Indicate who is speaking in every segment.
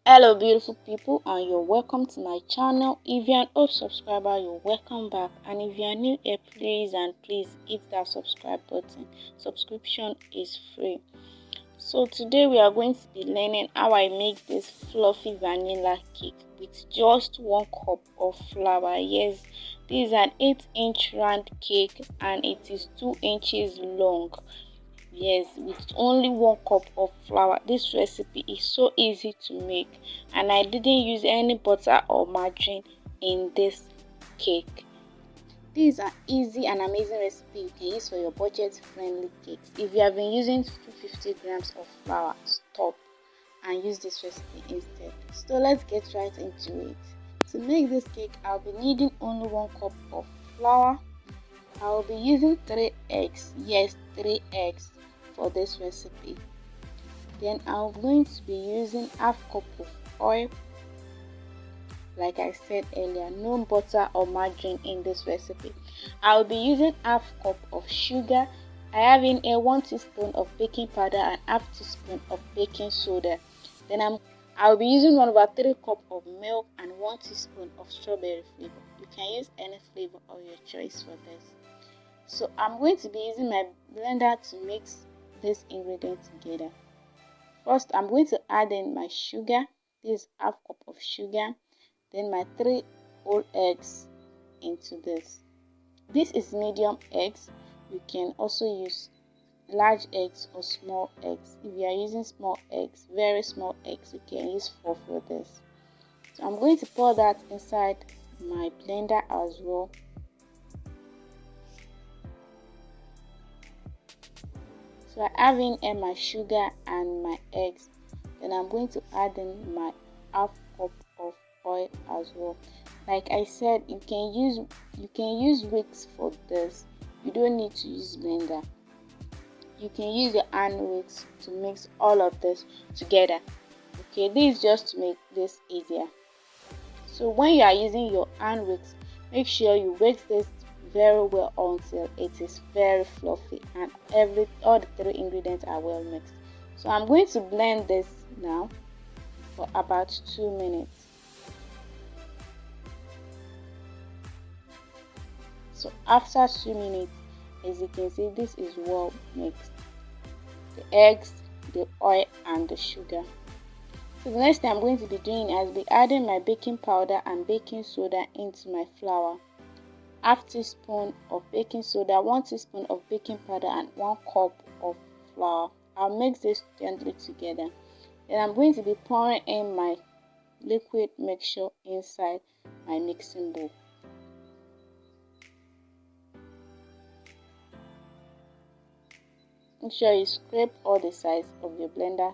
Speaker 1: Hello beautiful people, and you're welcome to my channel. If you're an old subscriber, you're welcome back, and if you're new here, please hit that subscribe button. Subscription is free. So today we are going to be learning how I make this fluffy vanilla cake with just 1 cup of flour. Yes, this is an 8-inch round cake and it is 2 inches long. Yes, with only 1 cup of flour. This recipe is so easy to make, and I didn't use any butter or margarine in this cake. This is an easy and amazing recipe you can use for your budget friendly cakes. If you have been using 250 grams of flour, stop and use this recipe instead. So let's get right into it. To make this cake, I'll be needing only 1 cup of flour. I'll be using 3 eggs. Yes, 3 eggs for this recipe. Then I'm going to be using half cup of oil. Like I said earlier, no butter or margarine in this recipe. I'll be using half cup of sugar. I have in a 1 teaspoon of baking powder and half teaspoon of baking soda. Then I'll be using 1/3 cup of milk and 1 teaspoon of strawberry flavor. You can use any flavor of your choice for this. So I'm going to be using my blender to mix this ingredient together. First, I'm going to add in my sugar. This is half cup of sugar. Then my 3 whole eggs into this. This is medium eggs. You can also use large eggs or small eggs. If you are using small eggs, very small eggs, you can use 4 for this. So I'm going to pour that inside my blender as well. So I have in my sugar and my eggs. Then I'm going to add in my half cup of oil as well. Like I said, you can use wicks for this. You don't need to use blender. You can use your hand wicks to mix all of this together. Okay, this is just to make this easier. So when you are using your hand wicks, make sure you whisk this very well until it is very fluffy and all the 3 ingredients are well mixed. So I'm going to blend this now for about 2 minutes. So after 2 minutes, as you can see, this is well mixed. The eggs, the oil and the sugar. So the next thing I'm going to be doing is be adding my baking powder and baking soda into my flour. Half teaspoon of baking soda, 1 teaspoon of baking powder and 1 cup of flour. I'll mix this gently together. Then I'm going to be pouring in my liquid mixture inside my mixing bowl. Make sure you scrape all the sides of your blender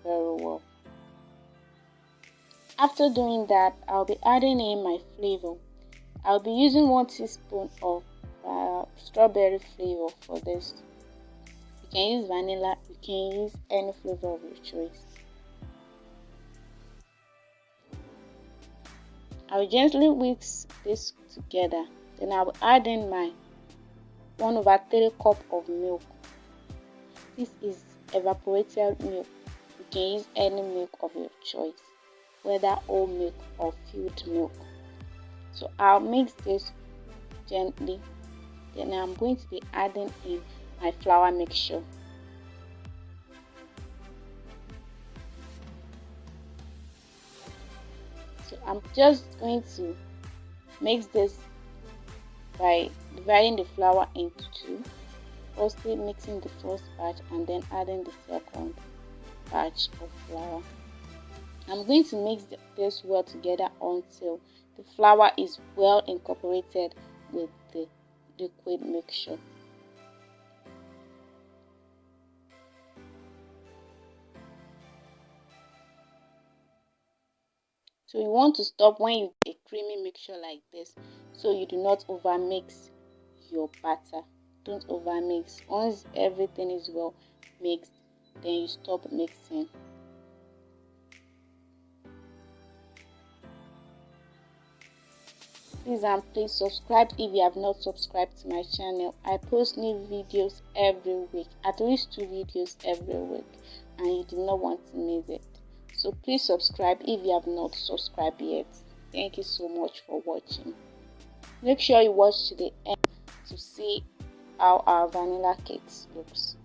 Speaker 1: very well. After doing that, I'll be adding in my flavor. I'll be using 1 teaspoon of strawberry flavor for this. You can use vanilla, you can use any flavor of your choice. I'll gently whisk this together. Then I'll add in my 1/3 cup of milk. This is evaporated milk. You can use any milk of your choice, whether whole milk or filled milk. So I'll mix this gently. Then I'm going to be adding in my flour mixture. So I'm just going to mix this by dividing the flour into 2. Firstly mixing the first batch and then adding the second batch of flour. I'm going to mix this well together until the flour is well incorporated with the liquid mixture. So you want to stop when you get a creamy mixture like this, so you do not overmix your batter. Don't overmix. Once everything is well mixed, then you stop mixing. Please subscribe if you have not subscribed to my channel. I post new videos every week, at least 2 videos every week, and you do not want to miss it. So please subscribe if you have not subscribed yet. Thank you so much for watching. Make sure you watch to the end to see how our vanilla cakes looks.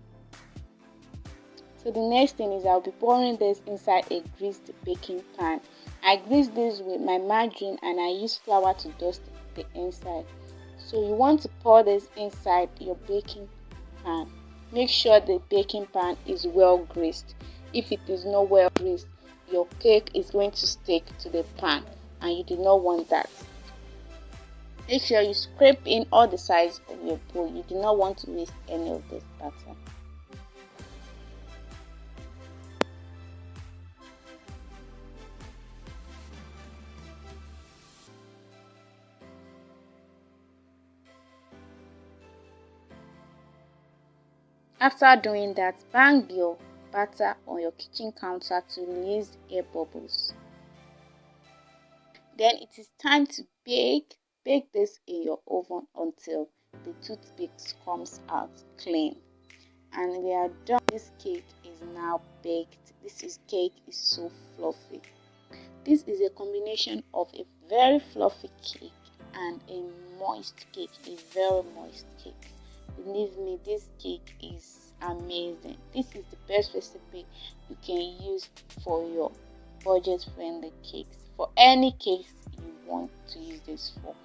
Speaker 1: So the next thing is I'll be pouring this inside a greased baking pan. I grease this with my margarine and I use flour to dust the inside. So you want to pour this inside your baking pan. Make sure the baking pan is well greased. If it is not well greased, your cake is going to stick to the pan and you do not want that. Make sure you scrape in all the sides of your bowl. You do not want to waste any of this batter. After doing that, bang your batter on your kitchen counter to release air bubbles. Then it is time to bake. Bake this in your oven until the toothpicks comes out clean. And we are done. This cake is now baked. This cake is so fluffy. This is a combination of a very fluffy cake and a moist cake, a very moist cake. Believe me, this cake is amazing. This is the best recipe you can use for your budget-friendly cakes. For any cakes you want to use this for.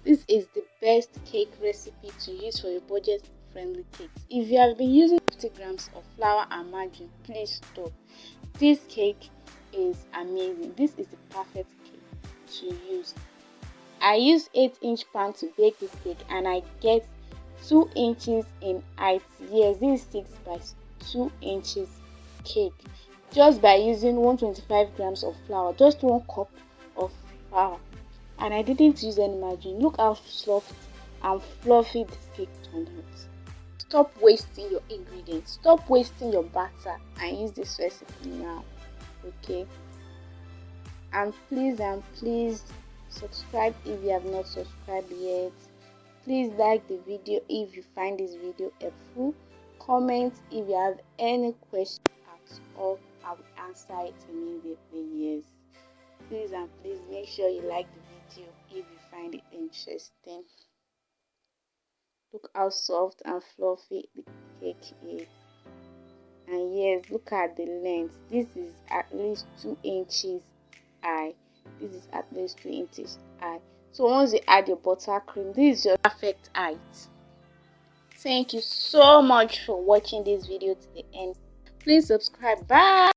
Speaker 1: This is the best cake recipe to use for your budget-friendly cakes. If you have been using 50 grams of flour and margarine, please stop. This cake is amazing. This is the perfect cake to use. I use 8-inch pan to bake this cake and I get 2 inches in height. Yes, this is 6 by 2 inches cake. Just by using 125 grams of flour, just 1 cup of flour. And I didn't use any margarine. Look how soft and fluffy this cake turned out. Stop wasting your ingredients. Stop wasting your batter and use this recipe now. Okay? And please subscribe if you have not subscribed yet. Please like the video if you find this video helpful. Comment if you have any question at all. I will answer it immediately. Yes. Please make sure you like the video if you find it interesting. Look how soft and fluffy the cake is. And yes, look at the length. This is at least 2 inches high. This is at least 2 inches high. So once you add your buttercream, this is your perfect height. Thank you so much for watching this video to the end. Please subscribe. Bye.